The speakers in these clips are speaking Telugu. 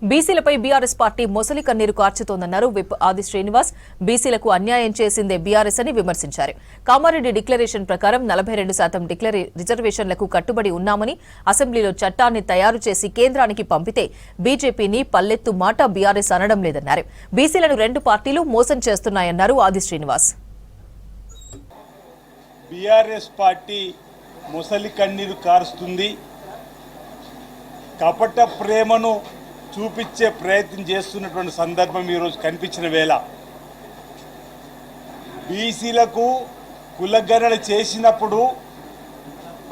బీసీలపై బీఆర్ఎస్ పార్టీ మొసలి కన్నీరు కార్చుతోందన్నారు విప్ ఆది శ్రీనివాస్. బీసీలకు అన్యాయం చేసిందే బీఆర్ఎస్ అని విమర్శించారు. కామారెడ్డి డిక్లరేషన్ ప్రకారం 42% రిజర్వేషన్లకు కట్టుబడి ఉన్నామని, అసెంబ్లీలో చట్టాన్ని తయారు చేసి కేంద్రానికి పంపితే బీజేపీని పల్లెత్తు మాట బీఆర్ఎస్ అనడం లేదన్నారు. బీసీలను రెండు పార్టీలు మోసం చేస్తున్నాయన్నారు ఆది శ్రీనివాస్. బీఆర్ఎస్ పార్టీ మొసలి కన్నీరు కారుస్తుంది, కపట ప్రేమను చూపించే ప్రయత్నం చేస్తున్నటువంటి సందర్భం ఈరోజు కనిపించిన వేళ బీసీలకు కులగణన చేసినప్పుడు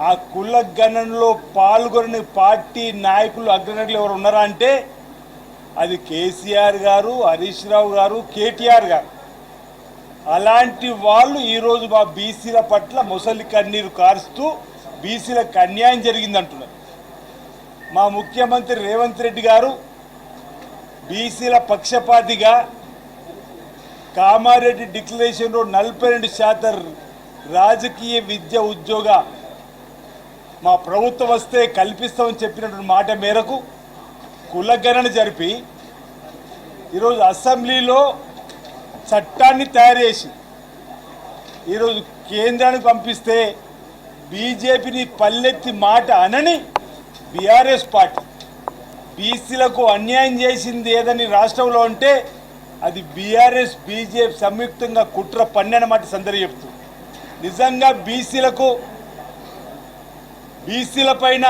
ఆ కులగణనలో పాల్గొని పార్టీ నాయకులు అగ్రనాయకులు ఎవరు ఉన్నారా అంటే అది కేసీఆర్ గారు, హరీష్ రావు గారు, కేటీఆర్ గారు. అలాంటి వాళ్ళు ఈరోజు మా బీసీల పట్ల మొసలి కన్నీరు కారుస్తూ బీసీలకు అన్యాయం జరిగిందంటున్నారు. మా ముఖ్యమంత్రి రేవంత్ రెడ్డి గారు బీసీల పక్షపాతిగా కామారెడ్డి డిక్లరేషన్లో 42% రాజకీయ విద్య ఉద్యోగ మా ప్రభుత్వం వస్తే కల్పిస్తామని చెప్పినటువంటి మాట మేరకు కులగణన జరిపి ఈరోజు అసెంబ్లీలో చట్టాన్ని తయారు చేసి ఈరోజు కేంద్రానికి పంపిస్తే బీజేపీని పల్లెత్తి మాట అనని బీఆర్ఎస్ పార్టీ బీసీలకు అన్యాయం చేసింది ఏదని రాష్ట్రంలో ఉంటే అది బీఆర్ఎస్ బీజేపీ సంయుక్తంగా కుట్ర పన్నెనమాట సందర్భం చెప్తుంది. నిజంగా బీసీలపైన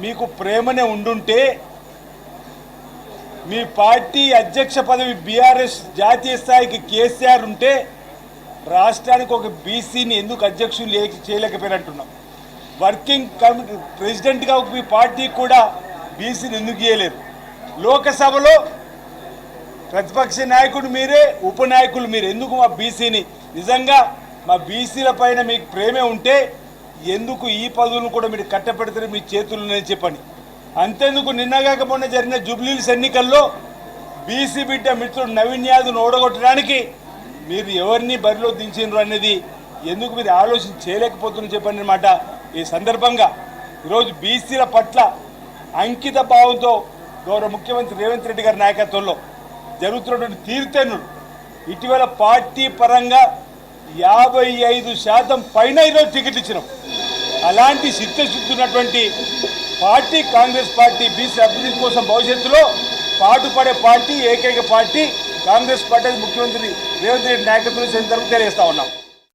మీకు ప్రేమనే ఉండుంటే మీ పార్టీ అధ్యక్ష పదవి బీఆర్ఎస్ జాతీయ స్థాయికి కేసీఆర్ ఉంటే రాష్ట్రానికి ఒక బీసీని ఎందుకు అధ్యక్షులు చేయలేకపోయినట్టున్నాం. వర్కింగ్ కమిటీ ప్రెసిడెంట్గా మీ పార్టీ కూడా బీసీని ఎందుకు చేయలేరు? లోకసభలో ప్రతిపక్ష నాయకుడు మీరే, ఉపనాయకులు మీరు, ఎందుకు మా బీసీని నిజంగా మా బీసీల పైన మీకు ప్రేమే ఉంటే ఎందుకు ఈ పదవులను కూడా మీరు కట్టపెడతారు మీ చేతుల్లోనే చెప్పండి. అంతేందుకు నిన్నగాక మొన్న జరిగిన జూబ్లీహిల్స్ ఎన్నికల్లో బీసీ బిడ్డ మిత్రుడు నవీన్ యాదవ్ను ఓడగొట్టడానికి మీరు ఎవరిని బరిలో దించారు అనేది ఎందుకు మీరు ఆలోచన చేయలేకపోతున్నారు చెప్పండి అన్నమాట. ఈ సందర్భంగా ఈరోజు బీసీల పట్ల అంకిత భావంతో గౌరవ ముఖ్యమంత్రి రేవంత్ రెడ్డి గారి నాయకత్వంలో జరుగుతున్నటువంటి తీరుతెన్నులు ఇటీవల పార్టీ పరంగా 55% పైన ఈరోజు టికెట్ ఇచ్చినాం. అలాంటి చిత్తశుద్ధి ఉన్నటువంటి పార్టీ కాంగ్రెస్ పార్టీ బీసీ అభివృద్ధి కోసం భవిష్యత్తులో పాటుపడే పార్టీ, ఏకైక పార్టీ కాంగ్రెస్ పార్టీ. ముఖ్యమంత్రి రేవంత్ రెడ్డి నాయకత్వంలో తెలియజేస్తా ఉన్నాం.